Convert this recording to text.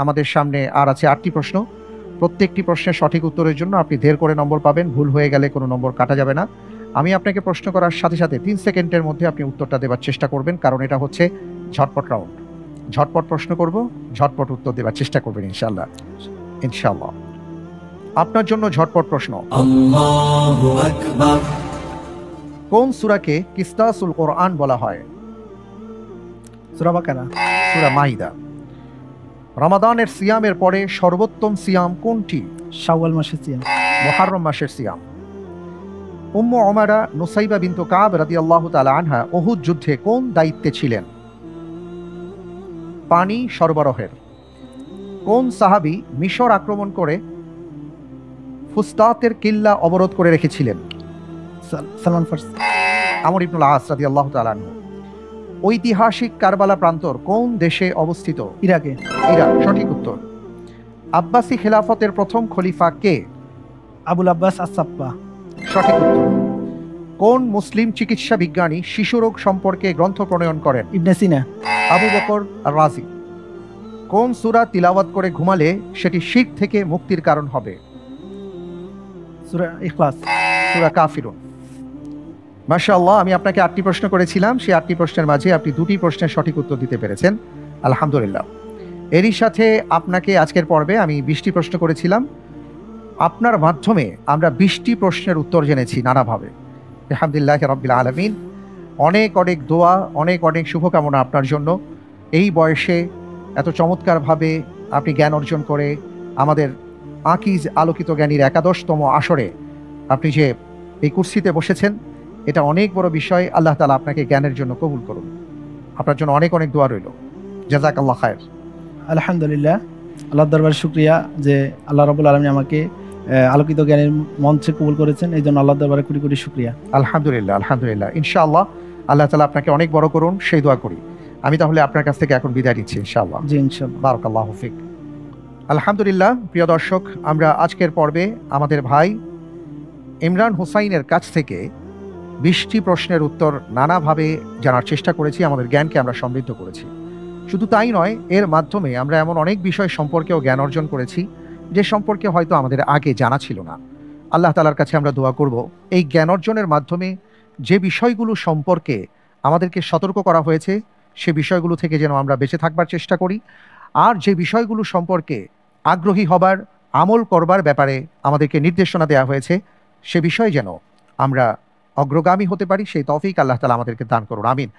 আমাদের সামনে আর আছে 8টি প্রশ্ন। প্রত্যেকটি প্রশ্নের সঠিক উত্তরের জন্য আপনি ধের করে নম্বর পাবেন। ভুল হয়ে গেলে কোনো নম্বর কাটা যাবে না। আমি আপনাকে প্রশ্ন করার সাথে সাথে 3 সেকেন্ডের মধ্যে আপনি উত্তরটা দেবার চেষ্টা করবেন, কারণ এটা হচ্ছে ঝটপট রাউন্ড। ঝটপট প্রশ্ন করব, ঝটপট উত্তর দেবার চেষ্টা করবেন ইনশাআল্লাহ। ইনশাআল্লাহ। আপনার জন্য ঝটপট প্রশ্ন। আল্লাহু আকবার। কোন সূরাকে কিসতাসুল কোরআন বলা হয়? সূরা বাকারা। সূরা মাইদা। রমাদানের সিয়ামের পরে সর্বোত্তম সিয়াম কোনটি? শাওয়াল মাসের সিয়াম। মুহররম মাসের সিয়াম। উম্মু উমারা নুসাইবা বিনতু কাব রাদিয়াল্লাহু তাআলা আনহা উহুদ যুদ্ধে কোন দায়িত্বে ছিলেন? পানি সরবরাহের। কোন সাহাবী মিশর আক্রমণ করে ফুসতাতের কিল্লা অবরোধ করে রেখেছিলেন? সালমান ফারসি। আমর ইবনুল আস রাদিয়াল্লাহু তাআলা আনহু। ঐতিহাসিক কারবালা প্রান্তর কোন দেশে অবস্থিত? ইরাকে। ইরাক। সঠিক উত্তর। আব্বাসী খেলাফতের প্রথম খলিফা কে? আবুল আব্বাস আস-সাপ্পা। সঠিক উত্তর। কোন মুসলিম চিকিৎসা বিজ্ঞানী শিশুরোগ সম্পর্কে গ্রন্থ প্রণয়ন করেন? ইবনে সিনা। আবু বকর আর-রাজি। কোন সূরা তিলাওয়াত করে ঘুমালে সেটি শিরক থেকে মুক্তির কারণ হবে? সূরা ইখলাস। সূরা কাফিরুন। মাশাআল্লাহ, আমি আপনাকে 8টি প্রশ্ন করেছিলাম, সেই 8টি প্রশ্নের মাঝে আপনি 2টি প্রশ্নের সঠিক উত্তর দিতে পেরেছেন, আলহামদুলিল্লাহ। এরই সাথে আপনাকে আজকের পর্বে আমি 20টি প্রশ্ন করেছিলাম। আপনার মাধ্যমে আমরা 20টি প্রশ্নের উত্তর জেনেছি নানাভাবে, আলহামদুলিল্লাহ রাব্বিল আলামিন। অনেক অনেক দোয়া, অনেক অনেক শুভকামনা আপনার জন্য। এই বয়সে এত চমৎকারভাবে আপনি জ্ঞান অর্জন করে আমাদের আকিজ আলোকিত জ্ঞানীর 11তম আসরে আপনি যে এই কুরসিতে বসেছেন, এটা অনেক বড় বিষয়। আল্লাহ তাআলা আপনাকে জ্ঞানের জন্য কবুল করুন। আপনার জন্য অনেক অনেক দোয়া রইল। জাযাকাল্লাহ খায়ের। আলহামদুলিল্লাহ, আল্লাহর দরবারে শুকরিয়া যে আল্লাহ রাব্বুল আলামিন আমাকে আলোকিত জ্ঞানের মঞ্চে কবুল করেছেন, এই জন্য আল্লাহর দরবারে কোটি কোটি শুকরিয়া। আলহামদুলিল্লাহ, আলহামদুলিল্লাহ। ইনশাআল্লাহ আল্লাহ তাআলা আপনাকে অনেক বড় করুন, সেই দোয়া করি। আমি তাহলে আপনার কাছ থেকে এখন বিদায় নিচ্ছি ইনশাআল্লাহ। জি ইনশাআল্লাহ। বারাকাল্লাহু ফিক। আলহামদুলিল্লাহ, প্রিয় দর্শক, আমরা আজকের পর্বে আমাদের ভাই ইমরান হুসাইনের কাছ থেকে 20টি প্রশ্নের উত্তর নানাভাবে জানার চেষ্টা করেছি, আমাদের জ্ঞানকে আমরা সমৃদ্ধ করেছি। শুধু তাই নয়, এর মাধ্যমে আমরা এমন অনেক বিষয় সম্পর্কেও জ্ঞান অর্জন করেছি যে সম্পর্কে হয়তো আমাদের আগে জানা ছিল না। আল্লাহ তাআলার কাছে আমরা দোয়া করব, এই জ্ঞান অর্জনের মাধ্যমে যে বিষয়গুলো সম্পর্কে আমাদেরকে সতর্ক করা হয়েছে সে বিষয়গুলো থেকে যেন আমরা বেঁচে থাকবার চেষ্টা করি, আর যে বিষয়গুলো সম্পর্কে আগ্রহী হবার, আমল করবার ব্যাপারে আমাদেরকে নির্দেশনা দেওয়া হয়েছে সে বিষয়ে যেন আমরা অগ্রগামী হতে পারি, সেই তৌফিক আল্লাহ তাআলা আমাদেরকে দান করুন। আমিন।